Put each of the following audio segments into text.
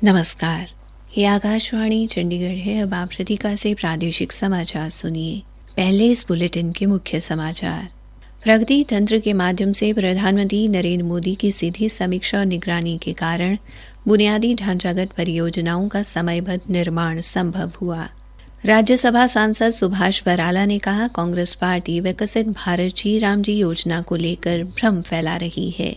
नमस्कार, ये आकाशवाणी चंडीगढ़ है। अब आप रतिका से प्रादेशिक समाचार सुनिए। पहले इस बुलेटिन के मुख्य समाचार। प्रगति तंत्र के माध्यम से प्रधानमंत्री नरेंद्र मोदी की सीधी समीक्षा और निगरानी के कारण बुनियादी ढांचागत परियोजनाओं का समयबद्ध निर्माण संभव हुआ। राज्यसभा सांसद सुभाष बराला ने कहा, कांग्रेस पार्टी विकसित भारत जी राम जी योजना को लेकर भ्रम फैला रही है।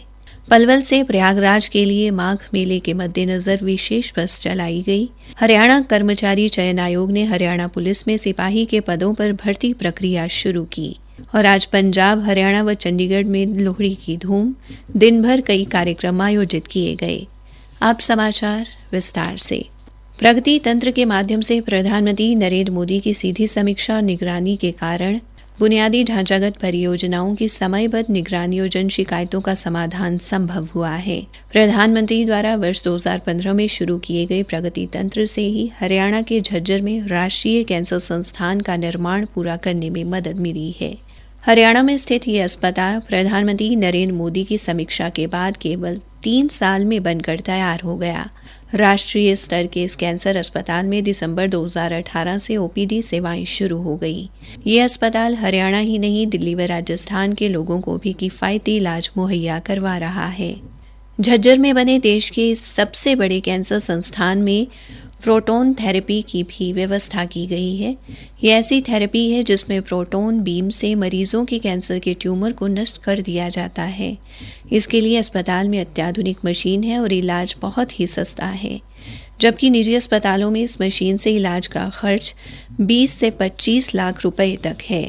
पलवल से प्रयागराज के लिए माघ मेले के मद्देनजर विशेष बस चलाई गई। हरियाणा कर्मचारी चयन आयोग ने हरियाणा पुलिस में सिपाही के पदों पर भर्ती प्रक्रिया शुरू की। और आज पंजाब, हरियाणा व चंडीगढ़ में लोहड़ी की धूम, दिन भर कई कार्यक्रम आयोजित किए गए। अब समाचार विस्तार से। प्रगति तंत्र के माध्यम से प्रधानमंत्री नरेंद्र मोदी की सीधी समीक्षा और निगरानी के कारण बुनियादी ढांचागत परियोजनाओं की समयबद्ध निगरानी और जन शिकायतों का समाधान संभव हुआ है। प्रधानमंत्री द्वारा वर्ष 2015 में शुरू किए गए प्रगति तंत्र से ही हरियाणा के झज्जर में राष्ट्रीय कैंसर संस्थान का निर्माण पूरा करने में मदद मिली है। हरियाणा में स्थित ये अस्पताल प्रधानमंत्री नरेंद्र मोदी की समीक्षा के बाद केवल 3 साल में बनकर तैयार हो गया। राष्ट्रीय स्तर के इस कैंसर अस्पताल में दिसंबर 2018 से ओपीडी सेवाएं शुरू हो गई। ये अस्पताल हरियाणा ही नहीं, दिल्ली व राजस्थान के लोगों को भी किफायती इलाज मुहैया करवा रहा है। झज्जर में बने देश के इस सबसे बड़े कैंसर संस्थान में प्रोटोन थेरेपी की भी व्यवस्था की गई है। ये ऐसी थेरेपी है जिसमें प्रोटोन बीम से मरीजों के कैंसर के ट्यूमर को नष्ट कर दिया जाता है। इसके लिए अस्पताल में अत्याधुनिक मशीन है और इलाज बहुत ही सस्ता है, जबकि निजी अस्पतालों में इस मशीन से इलाज का खर्च 20 से 25 लाख रुपए तक है।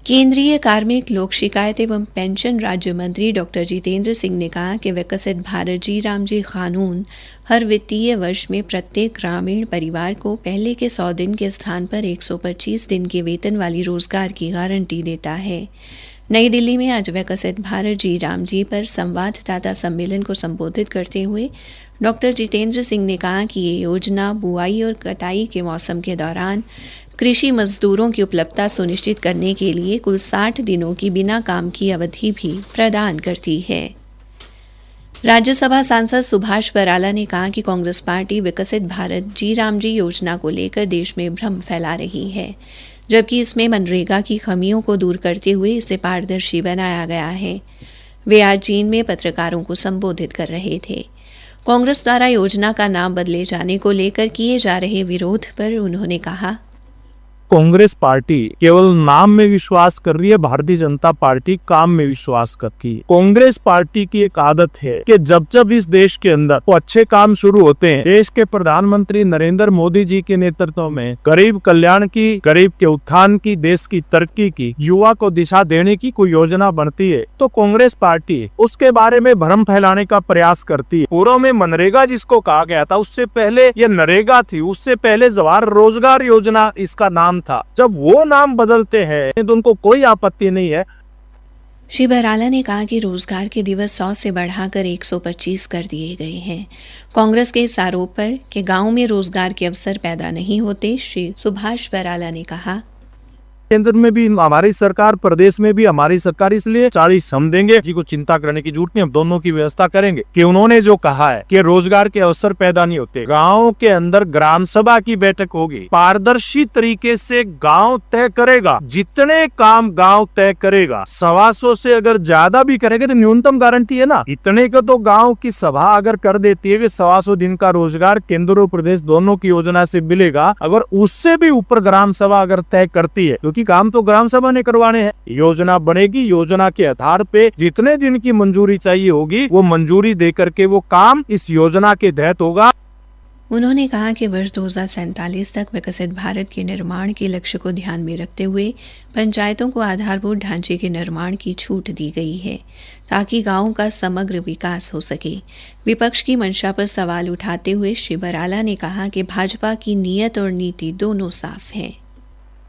केंद्रीय कार्मिक, लोक शिकायत एवं पेंशन राज्य मंत्री डॉक्टर जितेंद्र सिंह ने कहा कि विकसित भारत जी राम जी कानून हर वित्तीय वर्ष में प्रत्येक ग्रामीण परिवार को पहले के 100 दिन के स्थान पर 125 दिन के वेतन वाली रोजगार की गारंटी देता है। नई दिल्ली में आज विकसित भारत जी राम जी पर संवाददाता सम्मेलन को संबोधित करते हुए डॉक्टर जितेंद्र सिंह ने कहा कि ये योजना बुआई और कटाई के मौसम के दौरान कृषि मजदूरों की उपलब्धता सुनिश्चित करने के लिए कुल 60 दिनों की बिना काम की अवधि भी प्रदान करती है। राज्यसभा सांसद सुभाष बराला ने कहा कि कांग्रेस पार्टी विकसित भारत जी राम जी योजना को लेकर देश में भ्रम फैला रही है, जबकि इसमें मनरेगा की खामियों को दूर करते हुए इसे पारदर्शी बनाया गया है। वे आज चीन में पत्रकारों को संबोधित कर रहे थे। कांग्रेस द्वारा योजना का नाम बदले जाने को लेकर किए जा रहे विरोध पर उन्होंने कहा, कांग्रेस पार्टी केवल नाम में विश्वास कर रही है, भारतीय जनता पार्टी काम में विश्वास करती है। कांग्रेस पार्टी की एक आदत है कि जब जब इस देश के अंदर वो अच्छे काम शुरू होते हैं, देश के प्रधानमंत्री नरेंद्र मोदी जी के नेतृत्व में गरीब कल्याण की, गरीब के उत्थान की, देश की तरक्की की, युवा को दिशा देने की कोई योजना बनती है तो कांग्रेस पार्टी उसके बारे में भ्रम फैलाने का प्रयास करती है। पूर्व में मनरेगा जिसको कहा गया था, उससे पहले ये नरेगा थी, उससे पहले जवाहर रोजगार योजना इसका नाम था। जब वो नाम बदलते हैं तो उनको कोई आपत्ति नहीं है। श्री बराला ने कहा कि रोजगार के दिवस 100 से बढ़ाकर 125 कर दिए गए हैं। कांग्रेस के इस आरोप पर कि गांव में रोजगार के अवसर पैदा नहीं होते, श्री सुभाष बराला ने कहा, केंद्र में भी हमारी सरकार, प्रदेश में भी हमारी सरकार, इसलिए 40 हम देंगे। जी को चिंता करने की जरूरत नहीं, हम दोनों की व्यवस्था करेंगे। कि उन्होंने जो कहा है कि रोजगार के अवसर पैदा नहीं होते, गांव के अंदर ग्राम सभा की बैठक होगी, पारदर्शी तरीके से गांव तय करेगा, जितने काम गांव तय करेगा। 125 से अगर ज्यादा भी करेगा तो न्यूनतम गारंटी है ना, इतने को तो गाँव की सभा अगर कर देती है कि 125 दिन का रोजगार केंद्र और प्रदेश दोनों की योजना से मिलेगा, अगर उससे भी ऊपर ग्राम सभा अगर तय करती है, क्योंकि काम तो ग्राम सभा ने करवाने हैं। योजना बनेगी, योजना के आधार पे जितने दिन की मंजूरी चाहिए होगी वो मंजूरी दे करके वो काम इस योजना के तहत होगा। उन्होंने कहा कि वर्ष 2047 तक विकसित भारत के निर्माण के लक्ष्य को ध्यान में रखते हुए पंचायतों को आधारभूत ढांचे के निर्माण की छूट दी गई है, ताकि गांवों का समग्र विकास हो सके। विपक्ष की मंशा पर सवाल उठाते हुए श्री बराला ने कहा कि भाजपा की नीयत और नीति दोनों साफ हैं।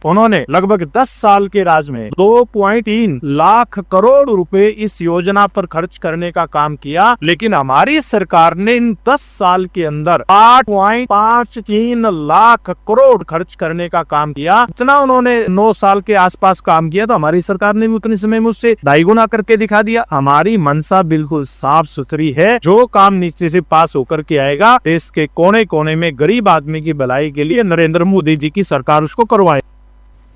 उन्होंने लगभग 10 साल के राज में 2.3 लाख करोड़ रुपए इस योजना पर खर्च करने का काम किया, लेकिन हमारी सरकार ने इन 10 साल के अंदर 8.53 लाख करोड़ खर्च करने का काम किया। इतना उन्होंने 9 साल के आसपास काम किया, तो हमारी सरकार ने भी उतने समय में उससे 2.5 गुना करके दिखा दिया। हमारी मंशा बिल्कुल साफ सुथरी है, जो काम नीचे से पास होकर के आएगा, देश के कोने कोने में गरीब आदमी की भलाई के लिए नरेंद्र मोदी जी की सरकार उसको करवाए।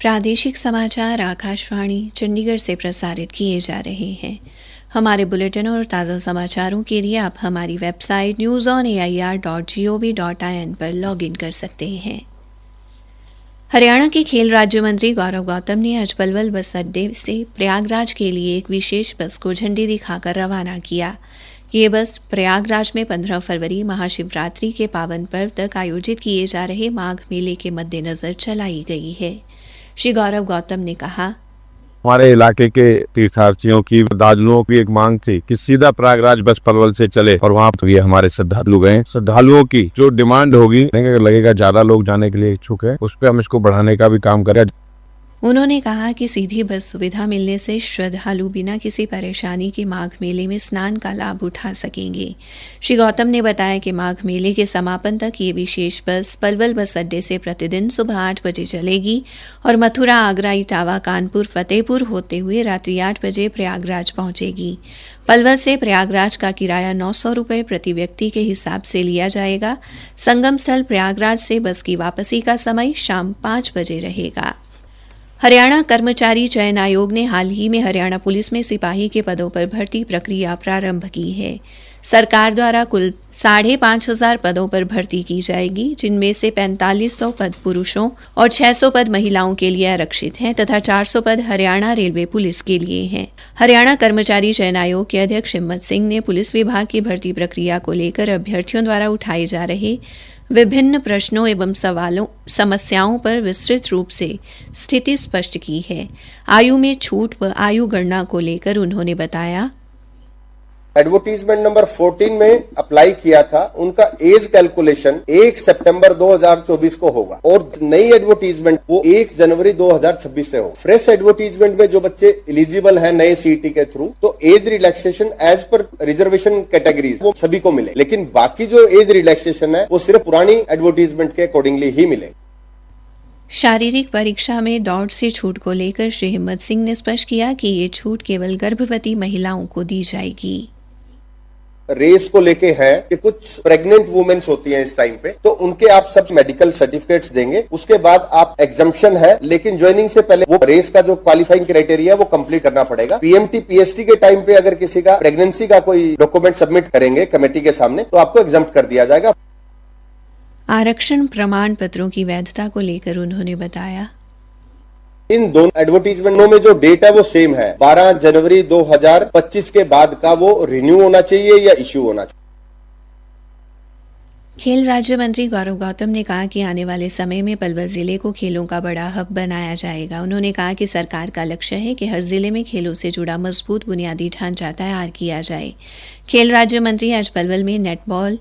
प्रादेशिक समाचार आकाशवाणी चंडीगढ़ से प्रसारित किए जा रहे हैं। हमारे बुलेटिन और ताज़ा समाचारों के लिए आप हमारी वेबसाइट newsonair.gov.in पर लॉगिन कर सकते हैं। हरियाणा के खेल राज्य मंत्री गौरव गौतम ने आज पलवल बस अड्डे से प्रयागराज के लिए एक विशेष बस को झंडी दिखाकर रवाना किया। ये बस प्रयागराज में 15 फरवरी महाशिवरात्रि के पावन पर्व तक आयोजित किए जा रहे माघ मेले के मद्देनजर चलाई गई है। श्री गौरव गौतम ने कहा, हमारे इलाके के तीर्थार्थियों की, श्रद्धालुओं की एक मांग थी कि सीधा प्रयागराज बस पलवल से चले, और वहाँ तो ये हमारे श्रद्धालु गए। श्रद्धालुओं की जो डिमांड होगी, लगेगा ज्यादा लोग जाने के लिए इच्छुक है, उस पर हम इसको बढ़ाने का भी काम करें। उन्होंने कहा कि सीधी बस सुविधा मिलने से श्रद्धालु बिना किसी परेशानी के माघ मेले में स्नान का लाभ उठा सकेंगे। श्री गौतम ने बताया कि माघ मेले के समापन तक ये विशेष बस पलवल बस अड्डे से प्रतिदिन सुबह 8 बजे चलेगी और मथुरा, आगरा, इटावा, कानपुर, फतेहपुर होते हुए रात्रि 8 बजे प्रयागराज पहुंचेगी। पलवल से प्रयागराज का किराया 900 रुपये प्रति व्यक्ति के हिसाब से लिया जाएगा। संगम स्थल प्रयागराज से बस की वापसी का समय शाम 5 बजे रहेगा। हरियाणा कर्मचारी चयन आयोग ने हाल ही में हरियाणा पुलिस में सिपाही के पदों पर भर्ती प्रक्रिया प्रारंभ की है। सरकार द्वारा कुल 5,500 पदों पर भर्ती की जाएगी, जिनमें से 4500 पद पुरुषों और 600 पद महिलाओं के लिए आरक्षित हैं तथा 400 पद हरियाणा रेलवे पुलिस के लिए हैं। हरियाणा कर्मचारी चयन आयोग के अध्यक्ष हिम्मत सिंह ने पुलिस विभाग की भर्ती प्रक्रिया को लेकर अभ्यर्थियों द्वारा उठाए जा रहे विभिन्न प्रश्नों एवं समस्याओं पर विस्तृत रूप से स्थिति स्पष्ट की है। आयु में छूट व आयु गणना को लेकर उन्होंने बताया, एडवर्टीजमेंट नंबर 14 में अप्लाई किया था, उनका एज कैलकुलेशन 1 सितंबर 2024 को होगा और नई एडवर्टीजमेंट वो 1 जनवरी 2026 से हो। फ्रेश एडवर्टीजमेंट में जो बच्चे एलिजिबल हैं नए सीईटी के थ्रू, तो एज रिलैक्सेशन एज पर रिजर्वेशन कैटेगरीज वो सभी को मिले, लेकिन बाकी जो एज रिलैक्सेशन है वो सिर्फ पुरानी एडवर्टीजमेंट के अकॉर्डिंगली ही मिले। शारीरिक परीक्षा में दौड़ से छूट को लेकर श्री हिम्मत सिंह ने स्पष्ट किया कि ये छूट केवल गर्भवती महिलाओं को दी जाएगी। रेस को लेके है कि कुछ प्रेग्नेंट वुमेन्स होती हैं इस टाइम पे, तो उनके आप सब मेडिकल सर्टिफिकेट्स देंगे, उसके बाद आप एग्जम्पशन है, लेकिन ज्वाइनिंग से पहले वो रेस का जो क्वालिफाइंग क्राइटेरिया है वो कंप्लीट करना पड़ेगा। पीएमटी पीएसटी के टाइम पे अगर किसी का प्रेगनेंसी का कोई डॉक्यूमेंट सबमिट करेंगे कमेटी के सामने, तो आपको एग्जम्प्ट कर दिया जाएगा। आरक्षण प्रमाण पत्रों की वैधता को लेकर उन्होंने बताया, इन दोनों एडवर्टीजमेंटों में जो डेट है वो सेम है, 12 जनवरी 2025 के बाद का वो रिन्यू होना चाहिए या इश्यू होना चाहिए। खेल राज्य मंत्री गौरव गौतम ने कहा कि आने वाले समय में पलवल जिले को खेलों का बड़ा हब बनाया जाएगा। उन्होंने कहा कि सरकार का लक्ष्य है कि हर जिले में खेलों से जुड़ा मजबूत बुनियादी ढांचा तैयार किया जाए। खेल राज्य मंत्री आज पलवल में नेटबॉल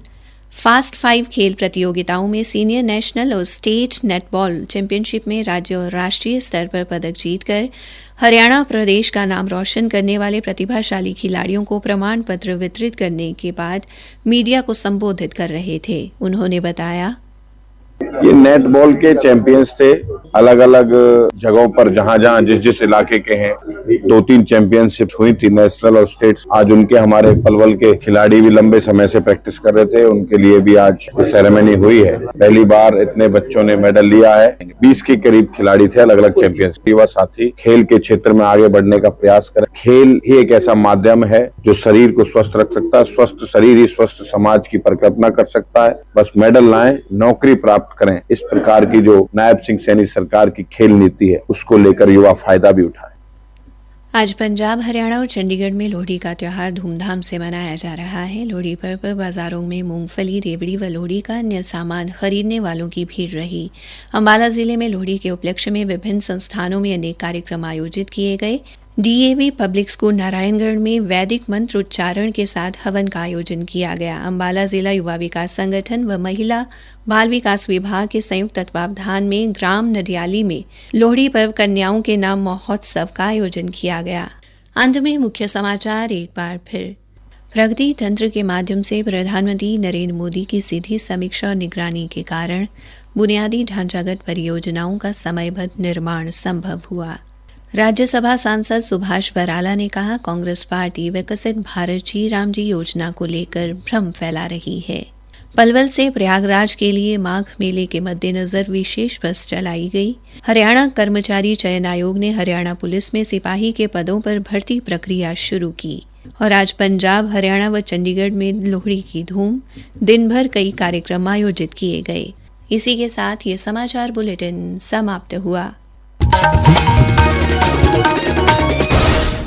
फास्ट 5 खेल प्रतियोगिताओं में सीनियर नेशनल और स्टेट नेटबॉल चैंपियनशिप में राज्य और राष्ट्रीय स्तर पर पदक जीतकर हरियाणा प्रदेश का नाम रोशन करने वाले प्रतिभाशाली खिलाड़ियों को प्रमाण पत्र वितरित करने के बाद मीडिया को संबोधित कर रहे थे। उन्होंने बताया, ये नेटबॉल के चैंपियंस थे अलग अलग जगहों पर, जहां जहां जिस जिस इलाके के हैं। 2-3 चैंपियनशिप हुई थी नेशनल और स्टेट्स। आज उनके हमारे पलवल के खिलाड़ी भी लंबे समय से प्रैक्टिस कर रहे थे, उनके लिए भी आज सेरेमनी हुई है। पहली बार इतने बच्चों ने मेडल लिया है। 20 के करीब खिलाड़ी थे अलग अलग चैंपियंस। युवा साथी खेल के क्षेत्र में आगे बढ़ने का प्रयास करें। खेल ही एक ऐसा माध्यम है जो शरीर को स्वस्थ रख सकता है। स्वस्थ शरीर ही स्वस्थ समाज की परिकल्पना कर सकता है। बस मेडल लाएं, नौकरी प्राप्त करें। इस प्रकार की जो नायब सिंह सैनी सरकार की खेल नीति है उसको लेकर युवा फायदा भी उठाए। आज पंजाब, हरियाणा और चंडीगढ़ में लोहड़ी का त्योहार धूमधाम से मनाया जा रहा है। लोहड़ी पर्व पर बाजारों में मूंगफली, रेवड़ी व लोहड़ी का अन्य सामान खरीदने वालों की भीड़ रही। अंबाला जिले में लोहड़ी के उपलक्ष्य में विभिन्न संस्थानों में अनेक कार्यक्रम आयोजित किए गए, डीएवी पब्लिक स्कूल नारायणगढ़ में वैदिक मंत्र उच्चारण के साथ हवन का आयोजन किया गया। अंबाला जिला युवा विकास संगठन व महिला बाल विकास विभाग के संयुक्त तत्वावधान में ग्राम नडियाली में लोहड़ी पर्व कन्याओं के नाम महोत्सव का आयोजन किया गया। अंत में मुख्य समाचार एक बार फिर। प्रगति तंत्र के माध्यम से प्रधानमंत्री नरेंद्र मोदी की सीधी समीक्षा और निगरानी के कारण बुनियादी ढांचागत परियोजनाओं का समयबद्ध निर्माण संभव हुआ। राज्यसभा सांसद सुभाष बराला ने कहा, कांग्रेस पार्टी विकसित भारत जी राम जी योजना को लेकर भ्रम फैला रही है। पलवल से प्रयागराज के लिए माघ मेले के मद्देनजर विशेष बस चलाई गई। हरियाणा कर्मचारी चयन आयोग ने हरियाणा पुलिस में सिपाही के पदों पर भर्ती प्रक्रिया शुरू की। और आज पंजाब, हरियाणा व चंडीगढ़ में लोहड़ी की धूम, दिन भर कई कार्यक्रम आयोजित किए गए। इसी के साथ ये समाचार बुलेटिन समाप्त हुआ।